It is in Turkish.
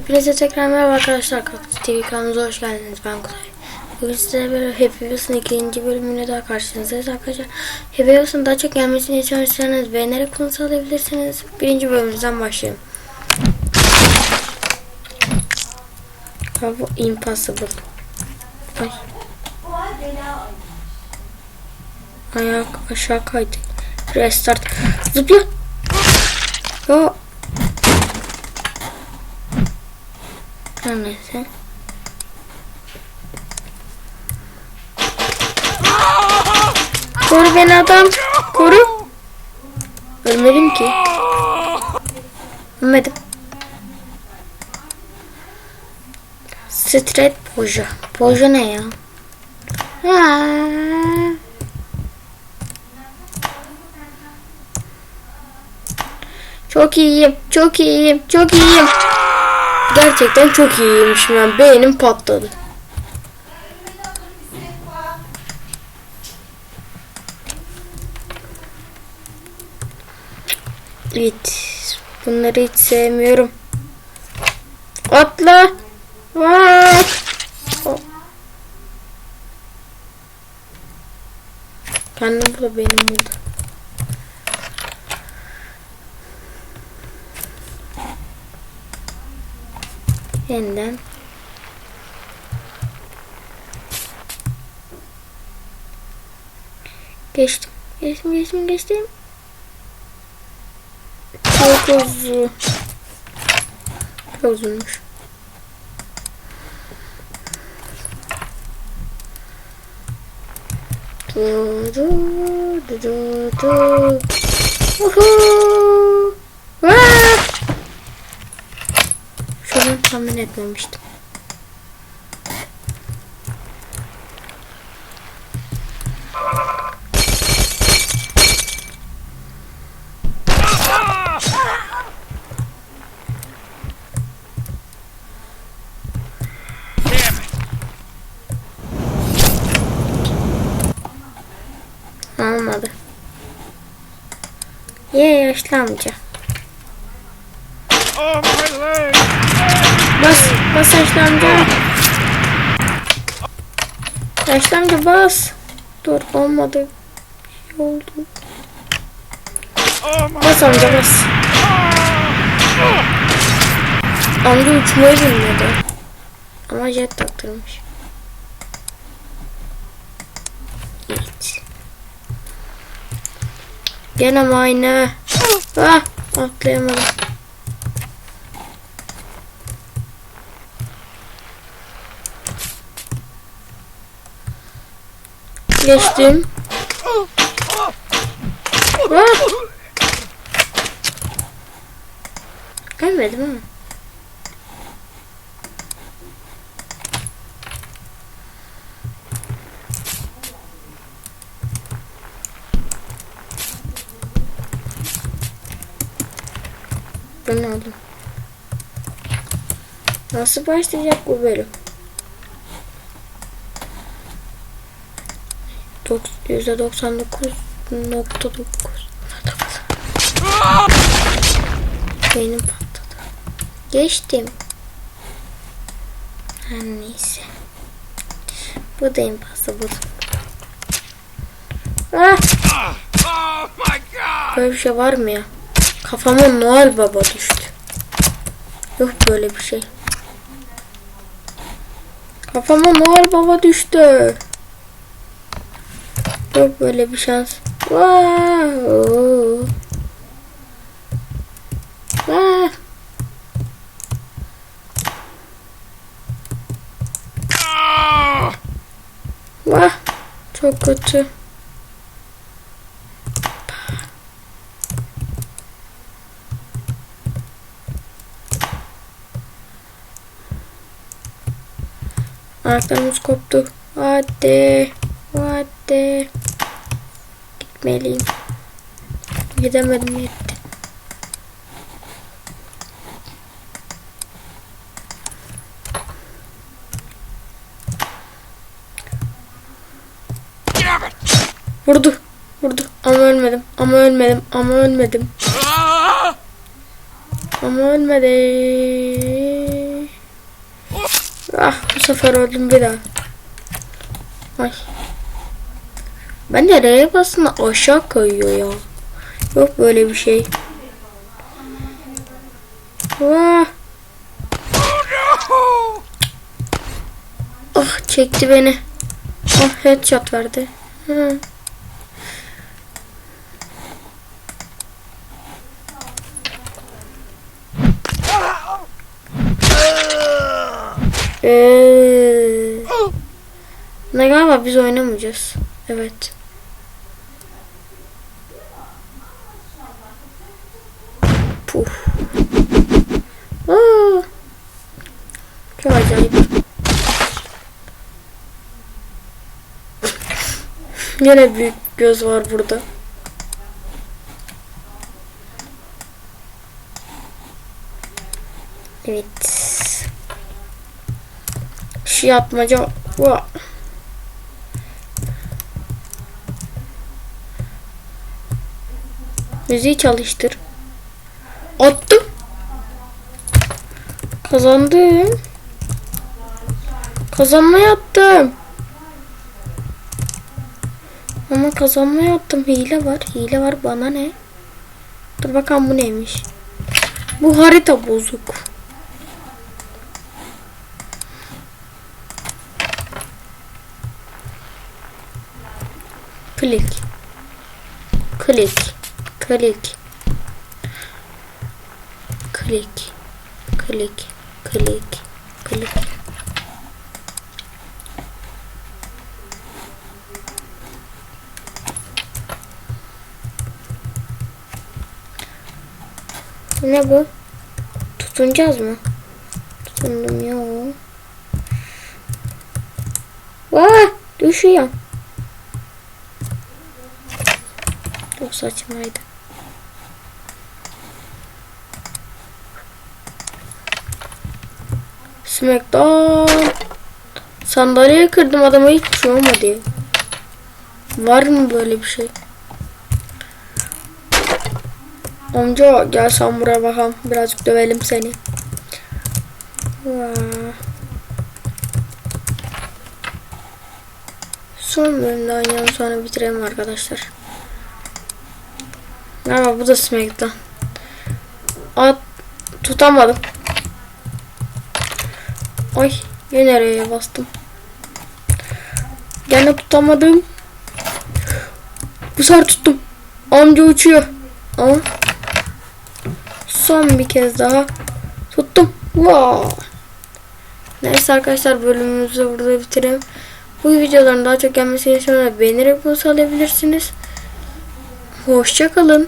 Hepinize tekrar merhaba arkadaşlar. Kaktüs TV kanalımıza hoş geldiniz. Ben Kutay. Bugün size böyle Happy Wheels'ın ikinci bölümüne daha karşınızdayız arkadaşlar. Happy Wheels'ın daha çok gelmesini istiyorsanız beğenerek konu sağlayabilirsiniz. Birinci bölümümüzden başlayalım. Bu impossible. Ay. Ayak aşağı kaydı. Restart. Zıpla. Yo. Her neyse. Koru beni adam. Koru. Ölmedim ki. Ölmedim. Street Poja. Poja ne ya? Çok iyiyim. Çok iyiyim. Çok iyiyim. Gerçekten çok iyiymişim ben. Beynim patladı. Evet. Bunları hiç sevmiyorum. Atla. Vaa. Kendim bu da benim oldu. Yeniden. Geçtim. Geçtim. Çok uzun. Çok uzunmuş. Şunu tahmin etmemiştim. Olmadı. Yaşlı amca. Bas yaşlı amca. Yaşlı amca bas. Dur olmadı. Bir şey oldu. Bas amca bas. Amca uçmayı bilmedi. Ama jet taktırmış. Evet. Gene aynı. Ah, atlayamadım. Geçtim. Ah. Gelmedim ama. Ben aldım. Nasıl başlayacak bu bölüm? %99.9 Beynim patladı. Geçtim. Her neyse. Bu da impossible. Böyle bir şey var mı ya? Kafama Noel Baba düştü. Yok böyle bir şey. Kafama Noel Baba düştü. Yok böyle bir şans. Wow. Wow. Wow. Çok kötü. Ayaklarımız koptu. Hadi. Gitmeliyim. Gidemedim yetti. Vurdu. Ama ölmedim. Ama ölmedim. Ah, bu sefer öldüm bir daha. Ay. Ben de R'ye basında aşağı kayıyor ya. Yok böyle bir şey. Ah. Ah, çekti beni. Ah, headshot verdi. Hı. Ne galiba biz oynamayacağız. Evet. Puf. Aa. Çok acayip. Yine büyük göz var burada. Evet. Şey atmaca. Wow. Müziği çalıştır. Attım. Kazandım. Kazanma yaptım. Ama kazanma yaptım. Hile var. Hile var. Bana ne? Dur bakalım bu neymiş. Bu harita bozuk. Klik. Klik. Klik. Klik. Klik. Klik. Klik. Ne bu? Tutunacağız mı? Tutundum ya. Vaa! Düşüyor. Çok saçmaydı. Smackdown. Sandalyeyi kırdım, adama hiç şey olmadı. Var mı böyle bir şey? Amca gel sen buraya bakalım. Birazcık dövelim seni. Son bölümden yan sonra bitirelim arkadaşlar. Ama bu da Smackdown. At tutamadım. Ay yine nereye bastım. Gene tutamadım. Bu sefer tuttum. Amca uçuyor. Ama son bir kez daha tuttum. Wow. Neyse arkadaşlar, bölümümüzü burada bitirelim. Bu videoların daha çok gelmesi için beğenerek bunu sağlayabilirsiniz. Hoşça kalın.